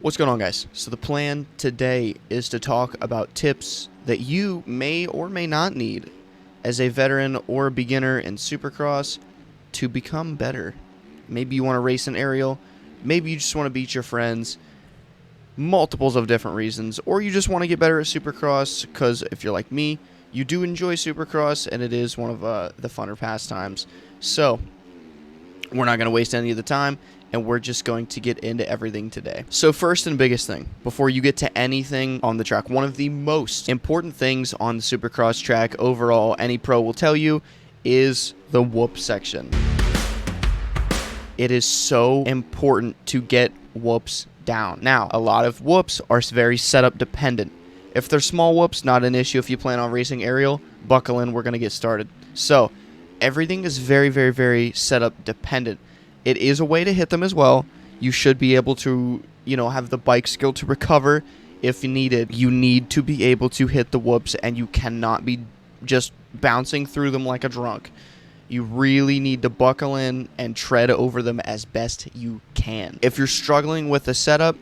What's going on, guys? So the plan today is to talk about tips that you may or may not need as a veteran or a beginner in Supercross to become better. Maybe you want to race an aerial, maybe you just want to beat your friends, multiples of different reasons, or you just want to get better at Supercross because if you're like me, you do enjoy Supercross and it is one of the funner pastimes. So we're not going to waste any of the time, and we're just going to get into everything today. So first and biggest thing, before you get to anything on the track, one of the most important things on the Supercross track overall, any pro will tell you, is the whoop section. It is so important to get whoops down. Now, a lot of whoops are very setup dependent. If they're small whoops, not an issue. If you plan on racing aerial, buckle in, we're going to get started. So everything is very setup dependent. It is a way to hit them as well. You should be able to, have the bike skill to recover if needed. You need to be able to hit the whoops, and you cannot be just bouncing through them like a drunk. You really need to buckle in and tread over them as best you can. If you're struggling with a setup,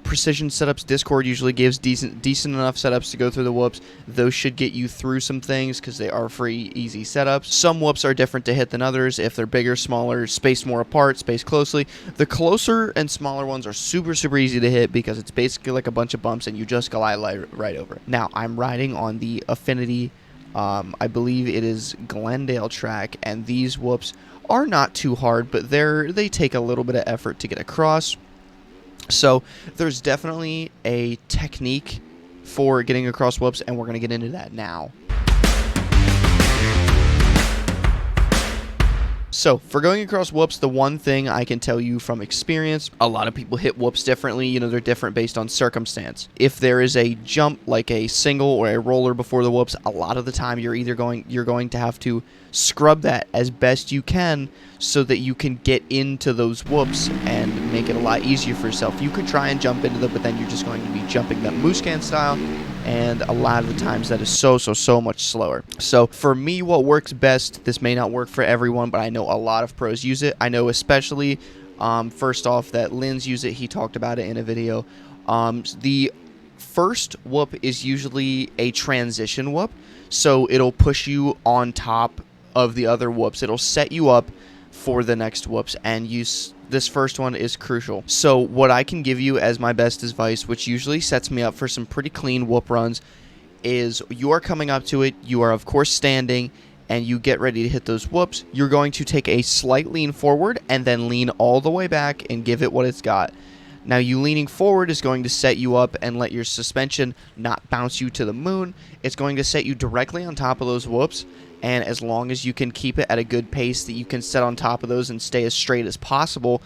Precision Setups Discord usually gives decent enough setups to go through the whoops. Those should get you through some things because they are free, easy setups. Some whoops are different to hit than others. If they're bigger, smaller, spaced more apart, spaced closely. The closer and smaller ones are super easy to hit because it's basically like a bunch of bumps and you just glide right over it. Now, I'm riding on the Affinity, I believe it is Glendale track, and these whoops are not too hard, but they take a little bit of effort to get across. So there's definitely a technique for getting across whoops, and we're going to get into that now. So for going across whoops, the one thing I can tell you from experience, a lot of people hit whoops differently. They're different based on circumstance. If there is a jump like a single or a roller before the whoops, a lot of the time you're going to have to scrub that as best you can so that you can get into those whoops and make it a lot easier for yourself. You could try and jump into them, but then you're just going to be jumping them Muscan style, and a lot of the times that is so much slower. So for me, what works best, this may not work for everyone, but I know a lot of pros use it. I know especially, first off, that Linz use it. He talked about it in a video. The first whoop is usually a transition whoop, so it'll push you on top of the other whoops. It'll set you up for the next whoops, and this first one is crucial. So what I can give you as my best advice, which usually sets me up for some pretty clean whoop runs, is you are coming up to it, you are of course standing, and you get ready to hit those whoops. You're going to take a slight lean forward and then lean all the way back and give it what it's got. Now, you leaning forward is going to set you up and let your suspension not bounce you to the moon. It's going to set you directly on top of those whoops, and as long as you can keep it at a good pace that you can set on top of those and stay as straight as possible,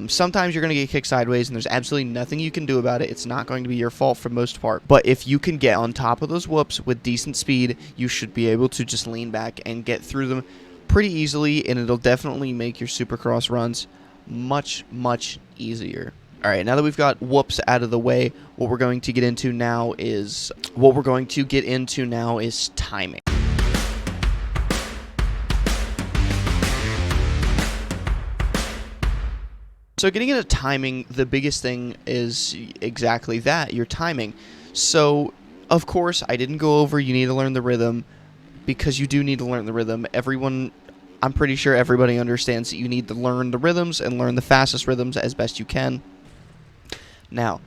sometimes you're going to get kicked sideways, and there's absolutely nothing you can do about it. It's not going to be your fault for the most part. But if you can get on top of those whoops with decent speed, you should be able to just lean back and get through them pretty easily, and it'll definitely make your Supercross runs much easier. All right, now that we've got whoops out of the way, what we're going to get into now is timing. So getting into timing, the biggest thing is exactly that, your timing. So, of course, I didn't go over you need to learn the rhythm, because you do need to learn the rhythm. I'm pretty sure everybody understands that you need to learn the rhythms and learn the fastest rhythms as best you can. Now,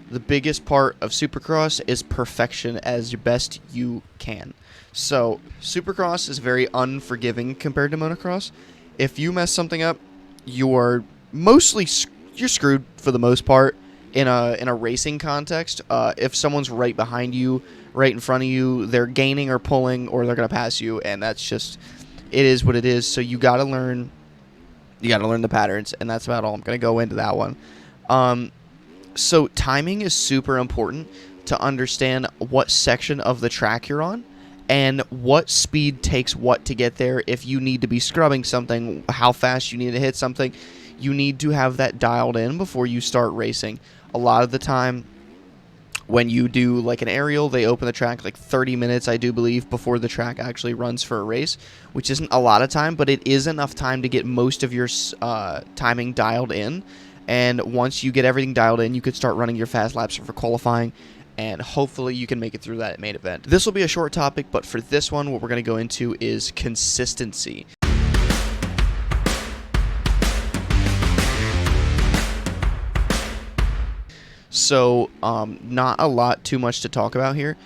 the biggest part of Supercross is perfection as best you can. So, Supercross is very unforgiving compared to motocross. If you mess something up, you're screwed for the most part in a racing context. If someone's right behind you, right in front of you, they're gaining or pulling, or they're going to pass you, and that's just, it is what it is. So you got to learn the patterns, and that's about all. I'm going to go into that one. So timing is super important to understand what section of the track you're on and what speed takes what to get there. If you need to be scrubbing something, how fast you need to hit something, you need to have that dialed in before you start racing. A lot of the time when you do like an aerial, they open the track like 30 minutes, I do believe, before the track actually runs for a race, which isn't a lot of time, but it is enough time to get most of your timing dialed in. And once you get everything dialed in, you could start running your fast laps for qualifying, and hopefully you can make it through that main event. This will be a short topic, but for this one, what we're going to go into is consistency. So, not a lot too much to talk about here.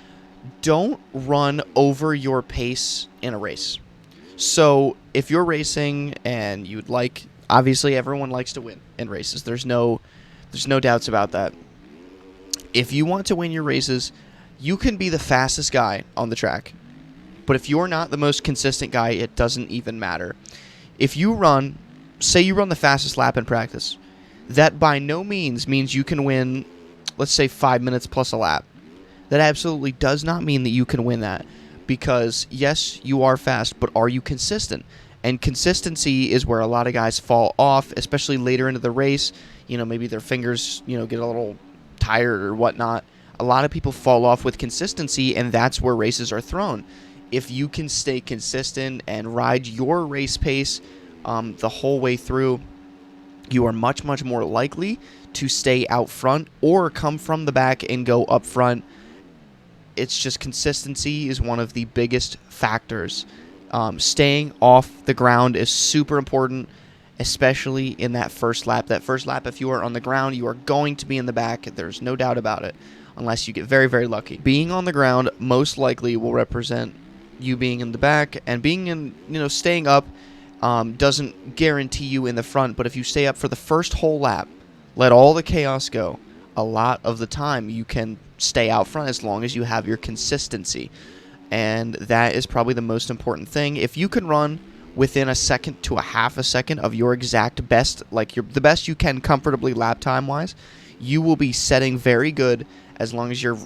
Don't run over your pace in a race. So, if you're racing and you'd like, obviously everyone likes to win in races. There's no doubts about that. If you want to win your races, you can be the fastest guy on the track. But if you're not the most consistent guy, it doesn't even matter. If you run, say you run the fastest lap in practice, that by no means you can win, let's say 5 minutes plus a lap. That absolutely does not mean that you can win that. Because, yes, you are fast, but are you consistent? And consistency is where a lot of guys fall off, especially later into the race. You know, maybe their fingers, get a little tired or whatnot. A lot of people fall off with consistency, and that's where races are thrown. If you can stay consistent and ride your race pace the whole way through, you are much, much more likely to stay out front or come from the back and go up front. It's just consistency is one of the biggest factors. Staying off the ground is super important, especially in that first lap. That first lap, if you are on the ground, you are going to be in the back. There's no doubt about it, unless you get very, very lucky. Being on the ground most likely will represent you being in the back, and being in, staying up doesn't guarantee you in the front. But if you stay up for the first whole lap, let all the chaos go, a lot of the time you can stay out front as long as you have your consistency. And that is probably the most important thing. If you can run within a second to a half a second of your exact best, like the best you can comfortably lap time wise, you will be setting very good, as long as your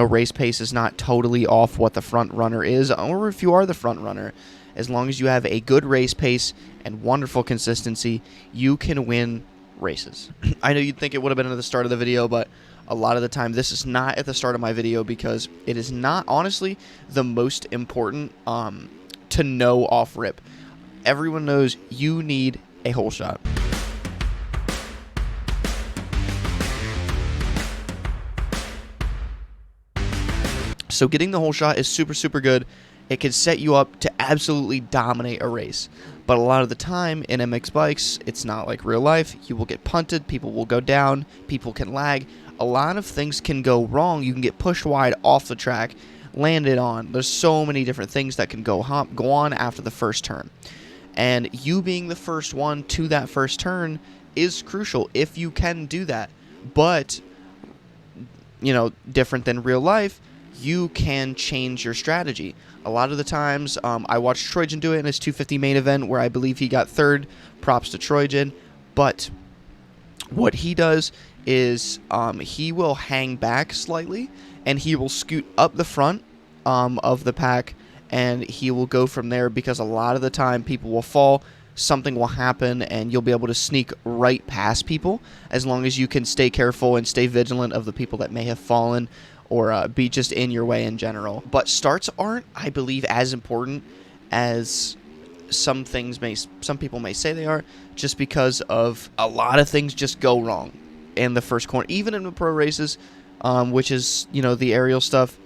race pace is not totally off what the front runner is, or if you are the front runner. As long as you have a good race pace and wonderful consistency, you can win races. I know you'd think it would have been at the start of the video, but a lot of the time this is not at the start of my video, because it is not honestly the most important to know off rip. Everyone knows you need a hole shot. So getting the hole shot is super, super good. It can set you up to absolutely dominate a race. But a lot of the time in MX bikes, it's not like real life. You will get punted, people will go down, people can lag. A lot of things can go wrong. You can get pushed wide off the track, landed on. There's so many different things that can go on after the first turn. And you being the first one to that first turn is crucial if you can do that. But, different than real life, you can change your strategy. A lot of the times, I watched Trojan do it in his 250 main event, where I believe he got third. Props to Trojan. But what he does is he will hang back slightly, and he will scoot up the front of the pack, and he will go from there, because a lot of the time people will fall, something will happen, and you'll be able to sneak right past people, as long as you can stay careful and stay vigilant of the people that may have fallen, or be just in your way in general. But starts aren't, I believe, as important as some people may say they are, just because of a lot of things just go wrong in the first corner. Even in the pro races, which is, the aerial stuff,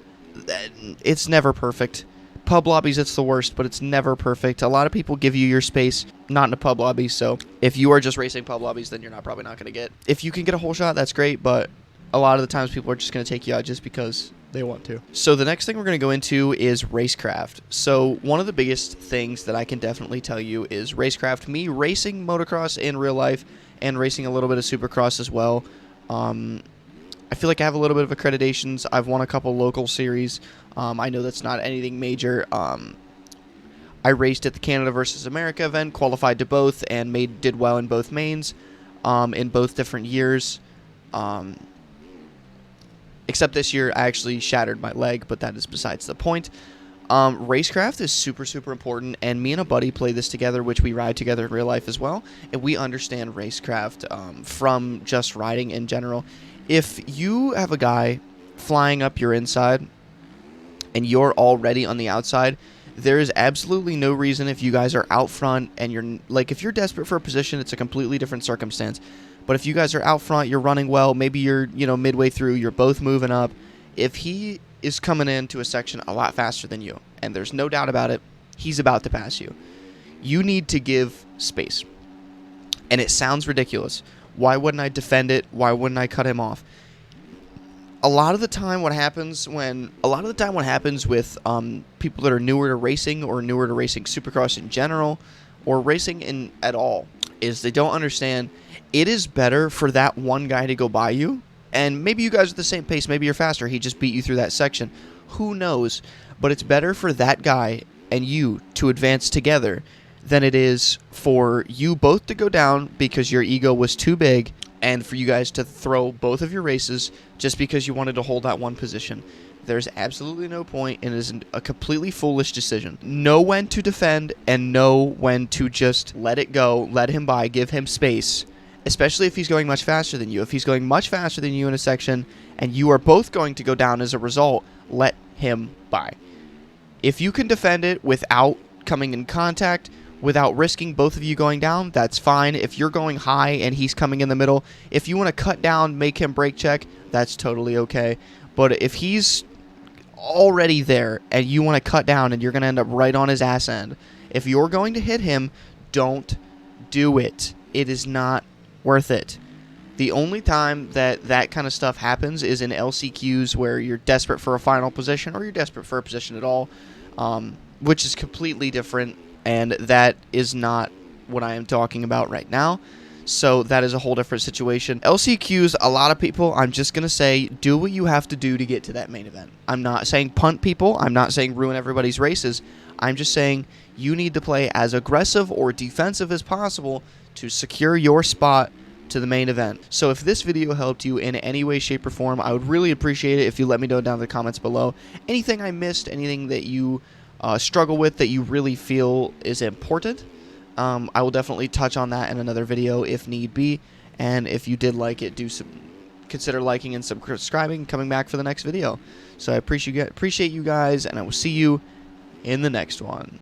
it's never perfect. Pub lobbies, it's the worst, but it's never perfect. A lot of people give you your space, not in a pub lobby, so if you are just racing pub lobbies, then you're probably not going to get. If you can get a hole shot, that's great, but a lot of the times people are just going to take you out just because they want to. So the next thing we're going to go into is racecraft. So one of the biggest things that I can definitely tell you is racecraft. Me racing motocross in real life and racing a little bit of supercross as well. I feel like I have a little bit of accreditations. I've won a couple local series. I know that's not anything major. I raced at the Canada versus America event, qualified to both, and did well in both mains in both different years. Except this year, I actually shattered my leg, but that is besides the point. Racecraft is super, super important, and me and a buddy play this together, which we ride together in real life as well, and we understand racecraft from just riding in general. If you have a guy flying up your inside and you're already on the outside, there is absolutely no reason, if you guys are out front and if you're desperate for a position, it's a completely different circumstance. But if you guys are out front, you're running well, maybe you're, midway through, you're both moving up. If he is coming into a section a lot faster than you, and there's no doubt about it, he's about to pass you, you need to give space. And it sounds ridiculous. Why wouldn't I defend it? Why wouldn't I cut him off? A lot of the time what happens with people that are newer to racing or newer to racing Supercross in general or racing at all is they don't understand it is better for that one guy to go by you, and maybe you guys are the same pace, maybe you're faster, he just beat you through that section, who knows, but it's better for that guy and you to advance together than it is for you both to go down because your ego was too big and for you guys to throw both of your races just because you wanted to hold that one position. There's absolutely no point, and it is a completely foolish decision. Know when to defend and know when to just let it go, let him by, give him space, especially if he's going much faster than you. If he's going much faster than you in a section and you are both going to go down as a result, let him by. If you can defend it without coming in contact, without risking both of you going down, that's fine. If you're going high and he's coming in the middle, if you want to cut down, make him brake check, that's totally okay. But if he's already there and you want to cut down and you're going to end up right on his ass end, if you're going to hit him, don't do it. It is not worth it. The only time that kind of stuff happens is in LCQs where you're desperate for a final position or you're desperate for a position at all, which is completely different. And that is not what I am talking about right now. So that is a whole different situation. LCQs, a lot of people, I'm just going to say, do what you have to do to get to that main event. I'm not saying punt people. I'm not saying ruin everybody's races. I'm just saying you need to play as aggressive or defensive as possible to secure your spot to the main event. So if this video helped you in any way, shape, or form, I would really appreciate it if you let me know down in the comments below. Anything I missed, anything that you struggle with that you really feel is important, I will definitely touch on that in another video if need be. And if you did like it, consider liking and subscribing, coming back for the next video. So I appreciate you guys, and I will see you in the next one.